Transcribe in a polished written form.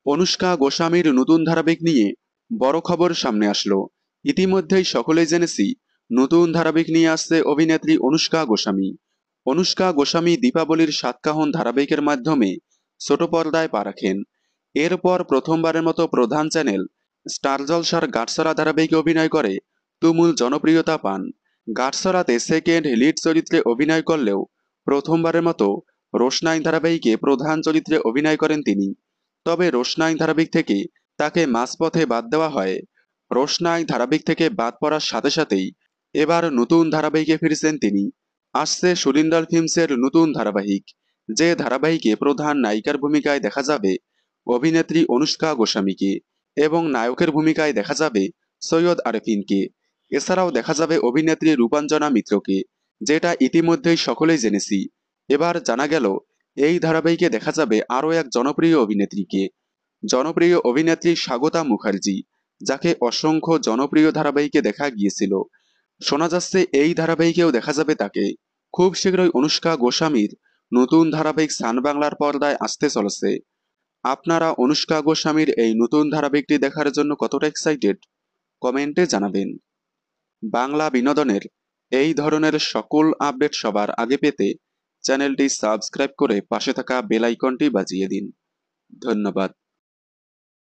অনুষ্কা গোস্বামীর নতুন ধারাবাহিক নিয়ে বড় খবর সামনে আসলো। ইতিমধ্যেই সকলেই জেনেছি, নতুন ধারাবাহিক নিয়ে আসছে অভিনেত্রী অনুষ্কা গোস্বামী। অনুষ্কা গোস্বামী দীপাবলির সাতকাহন ধারাবাহিকের মাধ্যমে ছোট পর্দায় পা রাখেন। এরপর প্রথমবারের মতো প্রধান চ্যানেল স্টার জলসার গাটসরা ধারাবাহিকে অভিনয় করে তুমুল জনপ্রিয়তা পান। গাটসরাতে সেকেন্ড লিড চরিত্রে অভিনয় করলেও প্রথমবারের মতো রোশনাই ধারাবাহিকে প্রধান চরিত্রে অভিনয় করেন তিনি। তবে রোশনাই ধারাবাহিক থেকে তাকে মাঝপথে বাদ দেওয়া হয়। রোশনাই ধারাবাহিক থেকে বাদ পড়ার সাথে সাথেই এবার নতুন ধারাবাহিকে ফিরেছেন তিনি। আসছে সুরিন্দাল ফিল্মসের নতুন ধারাবাহিক, যে ধারাবাহিকে প্রধান নায়িকার ভূমিকায় দেখা যাবে অভিনেত্রী অনুষ্কা গোস্বামীকে এবং নায়কের ভূমিকায় দেখা যাবে সৈয়দ আরেফিনকে। এছাড়াও দেখা যাবে অভিনেত্রী রূপাঞ্জনা মিত্রকে, যেটা ইতিমধ্যেই সকলেই জেনেছি। এবার জানা গেল এই ধারাবাহিকে দেখা যাবে আরও এক জনপ্রিয় অভিনেত্রীকে, জনপ্রিয় অভিনেত্রী স্বাগতা মুখার্জি, যাকে অসংখ্য জনপ্রিয় ধারাবাহিকে দেখা গিয়েছিল। শোনা যাচ্ছে এই ধারাবাহিকেও দেখা যাবে তাকে। খুব শীঘ্রই অনুষ্কা গোস্বামীর নতুন ধারাবাহিক সান বাংলার পর্দায় আসতে চলেছে। আপনারা অনুষ্কা গোস্বামীর এই নতুন ধারাবাহিকটি দেখার জন্য কতটা এক্সাইটেড কমেন্টে জানাবেন। বাংলা বিনোদনের এই ধরনের সকল আপডেট সবার আগে পেতে চ্যানেলটি সাবস্ক্রাইব করে পাশে থাকা বেল আইকনটি বাজিয়ে দিন। ধন্যবাদ।